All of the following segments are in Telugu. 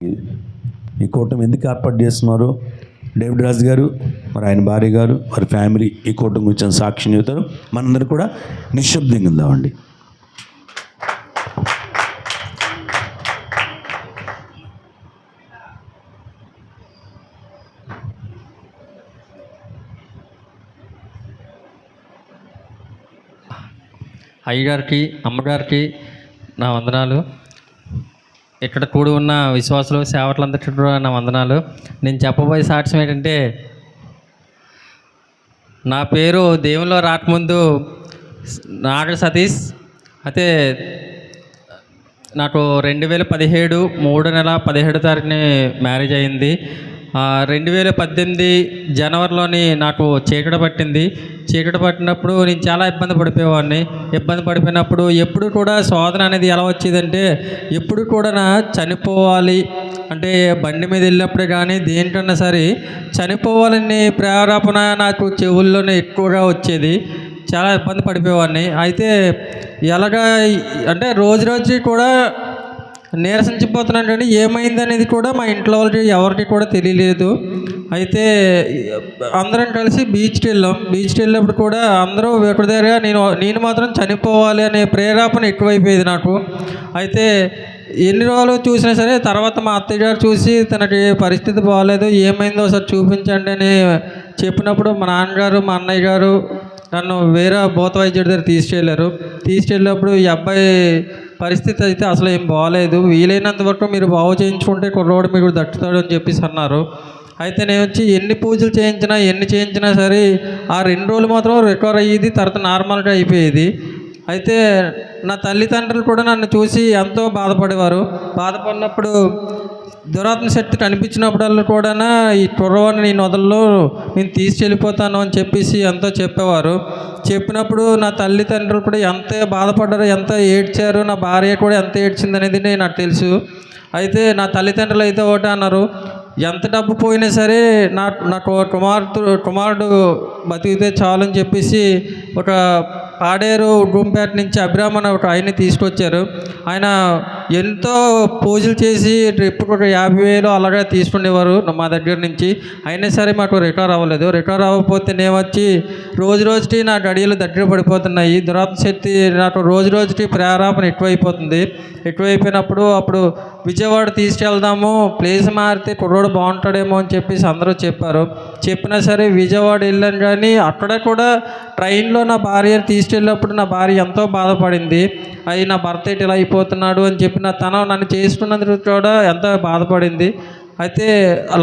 ఈ కూటమి ఎందుకు ఏర్పాటు చేస్తున్నారు? డేవిడ్ రాజు గారు, మరి ఆయన భార్య గారు, వారి ఫ్యామిలీ ఈ కూటమి గురించి సాక్ష్యం చెబుతారు. మనందరూ కూడా నిశ్శబ్దంగా ఉందామండి. అయ్యగారికి, అమ్మగారికి నా వందనాలు. ఇక్కడ కూడి ఉన్న విశ్వాసులు, సేవకులందరికీ కూడా నా వందనాలు. నేను చెప్పబోయే సాక్ష్యం ఏంటంటే, నా పేరు దేవునిలో రాకముందు నాగ సతీష్. అయితే నాకు 2017 3 నెల 17 తారీఖుని మ్యారేజ్ అయింది. 2018 జనవరిలోని నాకు చీకటి పట్టింది. చీకటి పట్టినప్పుడు నేను చాలా ఇబ్బంది పడిపోయేవాడిని. ఇబ్బంది పడిపోయినప్పుడు ఎప్పుడు కూడా శోధన అనేది ఎలా వచ్చేదంటే, ఎప్పుడు కూడా చనిపోవాలి అంటే బండి మీద వెళ్ళినప్పుడు కానీ దేనికన్నా సరే చనిపోవాలని ప్రేరేపణ నాకు చెవుల్లోనే ఎక్కువగా వచ్చేది. చాలా ఇబ్బంది పడిపోయేవాడిని. అయితే ఎలాగా అంటే రోజు రోజు కూడా నీరసించిపోతున్నాను, కానీ ఏమైంది అనేది కూడా మా ఇంట్లో వాళ్ళకి ఎవరికి కూడా తెలియలేదు. అయితే అందరం కలిసి బీచ్కి వెళ్ళాం. బీచ్కి వెళ్ళినప్పుడు కూడా అందరూ ఒకటి దగ్గర నేను మాత్రం చనిపోవాలి అనే ప్రేరేపణ ఎక్కువైపోయేది నాకు. అయితే ఎన్ని రోజులు చూసినా సరే తర్వాత మా అత్తయ్య గారు చూసి తనకి పరిస్థితి బాగాలేదు, ఏమైందో ఒకసారి చూపించండి అని చెప్పినప్పుడు మా నాన్నగారు, మా అన్నయ్య గారు నన్ను వేరే భూత వైద్యుడి దగ్గర తీసుకెళ్ళినప్పుడు ఈ అబ్బాయి పరిస్థితి అయితే అసలు ఏం బాగాలేదు, వీలైనంత వరకు మీరు బాగు చేయించుకుంటే కుర్రోడు మీకు దట్టుతాడు అని చెప్పేసి అన్నారు. అయితే నేను వచ్చి ఎన్ని పూజలు చేయించినా సరే ఆ 2 రోజులు మాత్రం రికవర్ అయ్యేది, తర్వాత నార్మల్గా అయిపోయేది. అయితే నా తల్లిదండ్రులు కూడా నన్ను చూసి ఎంతో బాధపడేవారు. బాధపడినప్పుడు దురాత్మ శక్తి కనిపించినప్పుడల్లా కూడా ఈ కుర్రవాడిని నేను వదల్లో, నేను తీసుకెళ్ళిపోతాను అని చెప్పేసి ఎంతో చెప్పేవారు. చెప్పినప్పుడు నా తల్లిదండ్రులు కూడా ఎంత బాధపడ్డారో, ఎంత ఏడ్చారు, నా భార్య కూడా ఎంత ఏడ్చింది అనేది నాకు తెలుసు. అయితే నా తల్లిదండ్రులు అయితే ఒకటే అన్నారు, ఎంత డబ్బు పోయినా సరే నాకు కుమారుడు బతికితే చాలు అని చెప్పేసి ఒక పాడేరు గుంపేట నుంచి అభిరామ్ అని ఒక ఆయన్ని తీసుకొచ్చారు. ఆయన ఎంతో పూజలు చేసి ట్రిప్కి ఒక 50,000 అలాగే తీసుకునేవారు మా దగ్గర నుంచి. అయినా సరే మాకు రికవర్ అవ్వలేదు. రికవర్ అవ్వకపోతే నేను వచ్చి రోజుకి నా గడియలు దగ్గర పడిపోతున్నాయి. దురాత్మ శక్తి నాకు రోజుకి ప్రేరేపణ ఎక్కువైపోయినప్పుడు అప్పుడు విజయవాడ తీసుకెళ్దాము, ప్లేస్ మారితే కుర్రోడు బాగుంటాడేమో అని చెప్పేసి అందరూ చెప్పారు. చెప్పినా సరే విజయవాడ వెళ్ళాను, కానీ అక్కడ కూడా ట్రైన్లో నా భార్యను తీసుకెళ్ళినప్పుడు నా భార్య ఎంతో బాధపడింది. అయ్యి నా భర్త ఇలా అయిపోతున్నాడు అని చెప్పి నన్ను చేసుకున్నందుకు కూడా ఎంతో బాధపడింది. అయితే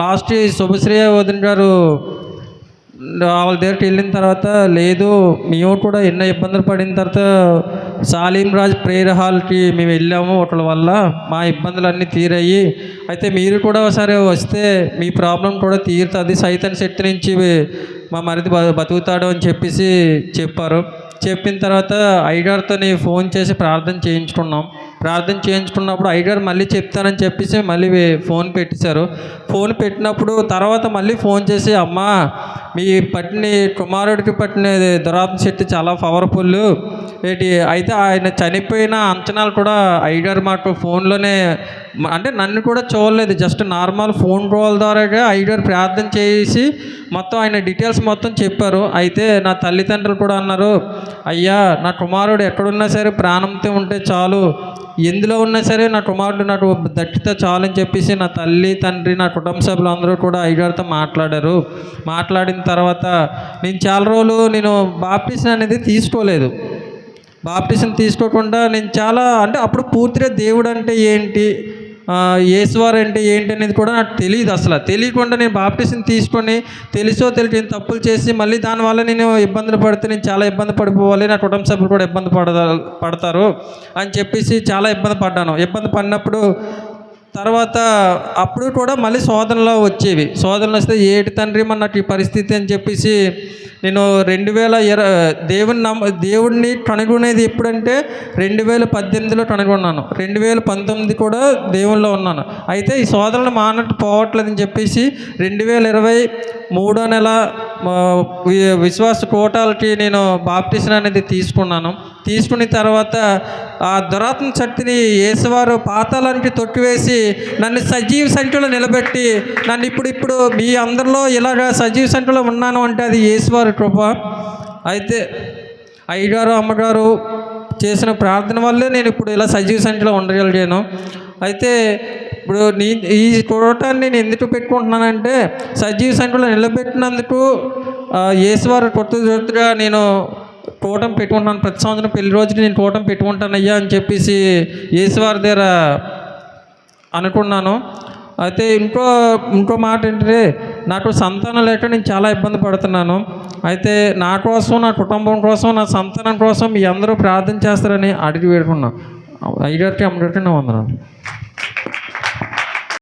లాస్ట్ శుభశ్రీ వదిన గారు వాళ్ళ దగ్గరికి వెళ్ళిన తర్వాత, లేదు మేము కూడా ఎన్నో ఇబ్బందులు పడిన తర్వాత సాలీం రాజ్ ప్రేయర్ హాల్కి మేము వెళ్ళాము, ఒకళ్ళ వల్ల మా ఇబ్బందులన్నీ తీరాయి. అయితే మీరు కూడా ఒకసారి వస్తే మీ ప్రాబ్లం కూడా తీరుతుంది, సైతాన్ శక్తి నుంచి మా మరిది బతుకుతాడు అని చెప్పేసి చెప్పారు. చెప్పిన తర్వాత అయ్యగారితో ఫోన్ చేసి ప్రార్థన చేయించుకున్నప్పుడు అయ్యగారు మళ్ళీ చెప్తానని చెప్పేసి మళ్ళీ ఫోన్ పెట్టేశారు. ఫోన్ పెట్టినప్పుడు తర్వాత మళ్ళీ ఫోన్ చేసి, అమ్మా మీ కుమారుడికి పట్టిన దురాత్మ శక్తి చాలా పవర్ఫుల్ అయితే ఆయన చనిపోయిన అంచనాలు కూడా అయ్యగారు మాకు ఫోన్లోనే, అంటే నన్ను కూడా చూడలేదు, జస్ట్ నార్మల్ ఫోన్ కాల్ ద్వారాగా అయ్యగారు ప్రార్థన చేసి మొత్తం ఆయన డీటెయిల్స్ మొత్తం చెప్పారు. అయితే నా తల్లిదండ్రులు కూడా అన్నారు, అయ్యా నా కుమారుడు ఎక్కడున్నా సరే ప్రాణంతో ఉంటే చాలు, ఎందులో ఉన్నా సరే నా కుమారుడు నాకు దక్కితే చాలు అని చెప్పేసి నా తల్లి, తండ్రి, నా కుటుంబ సభ్యులు అందరూ కూడా అయ్యగారితో మాట్లాడారు. మాట్లాడిన తర్వాత నేను చాలా రోజులు బాప్టిజం అనేది తీసుకోలేదు. బాప్టిజం తీసుకోకుండా నేను చాలా, అంటే అప్పుడు పూర్తిగా దేవుడు అంటే ఏంటి, యేసువారు అంటే ఏంటి అనేది కూడా నాకు తెలియదు. అసలు తెలియకుండా నేను బాప్టిజం తీసుకొని తెలియని తప్పులు చేసి మళ్ళీ దానివల్ల నేను ఇబ్బందులు పడితే నేను చాలా ఇబ్బంది పడిపోవాలి, నా కుటుంబ సభ్యులు కూడా ఇబ్బంది పడతారు అని చెప్పేసి చాలా ఇబ్బంది పడినప్పుడు తర్వాత అప్పుడు కూడా మళ్ళీ శోధనలు వస్తే ఏటి తండ్రి మన నాకు ఈ పరిస్థితి అని చెప్పేసి నేను 2020 కనుగొనేది ఎప్పుడంటే 2018లో కనుగొన్నాను. 2019 కూడా దేవుల్లో ఉన్నాను. అయితే ఈ శోధనలు మానట్టు పోవట్లేదని చెప్పేసి 2020 3వ నెల విశ్వాస కోటాలకి నేను బాప్టిజం అనేది తీసుకున్నాను. తీసుకున్న తర్వాత ఆ దురాత్మ శక్తిని యేసువారు పాతాళానికి తొక్కివేసి నన్ను సజీవ సంఖ్యలో నిలబెట్టి నన్ను ఇప్పుడు మీ అందరిలో ఇలాగ సజీవ సంఖ్యలో ఉన్నాను అంటే అది యేసువారి కృప. అయితే అయ్యగారు అమ్మగారు చేసిన ప్రార్థన వల్లే నేను ఇప్పుడు ఇలా సజీవ సంఖ్యలో ఉండగలిగాను. అయితే ఇప్పుడు ఈ కూడటాన్ని నేను ఎందుకు పెట్టుకుంటున్నానంటే సజీవ సంఖ్యలో నిలబెట్టినందుకు యేసువారి కృతజ్ఞతగా నేను కూటం పెట్టుకుంటున్నాను. ప్రతి సంవత్సరం పెళ్లి రోజుకి నేను కూటం పెట్టుకుంటానయ్యా అని చెప్పేసి యేసువారి దగ్గర అనుకున్నాను. అయితే ఇంకో మాట ఏంటంటే నాకు సంతానం లేక నేను చాలా ఇబ్బంది పడుతున్నాను. అయితే నా కోసం, నా కుటుంబం కోసం, నా సంతానం కోసం మీ అందరూ ప్రార్థన చేస్తారని అడిగి వేడుకున్నాను. అయ్యగారికి అమ్మగారికి నా వందనాలు.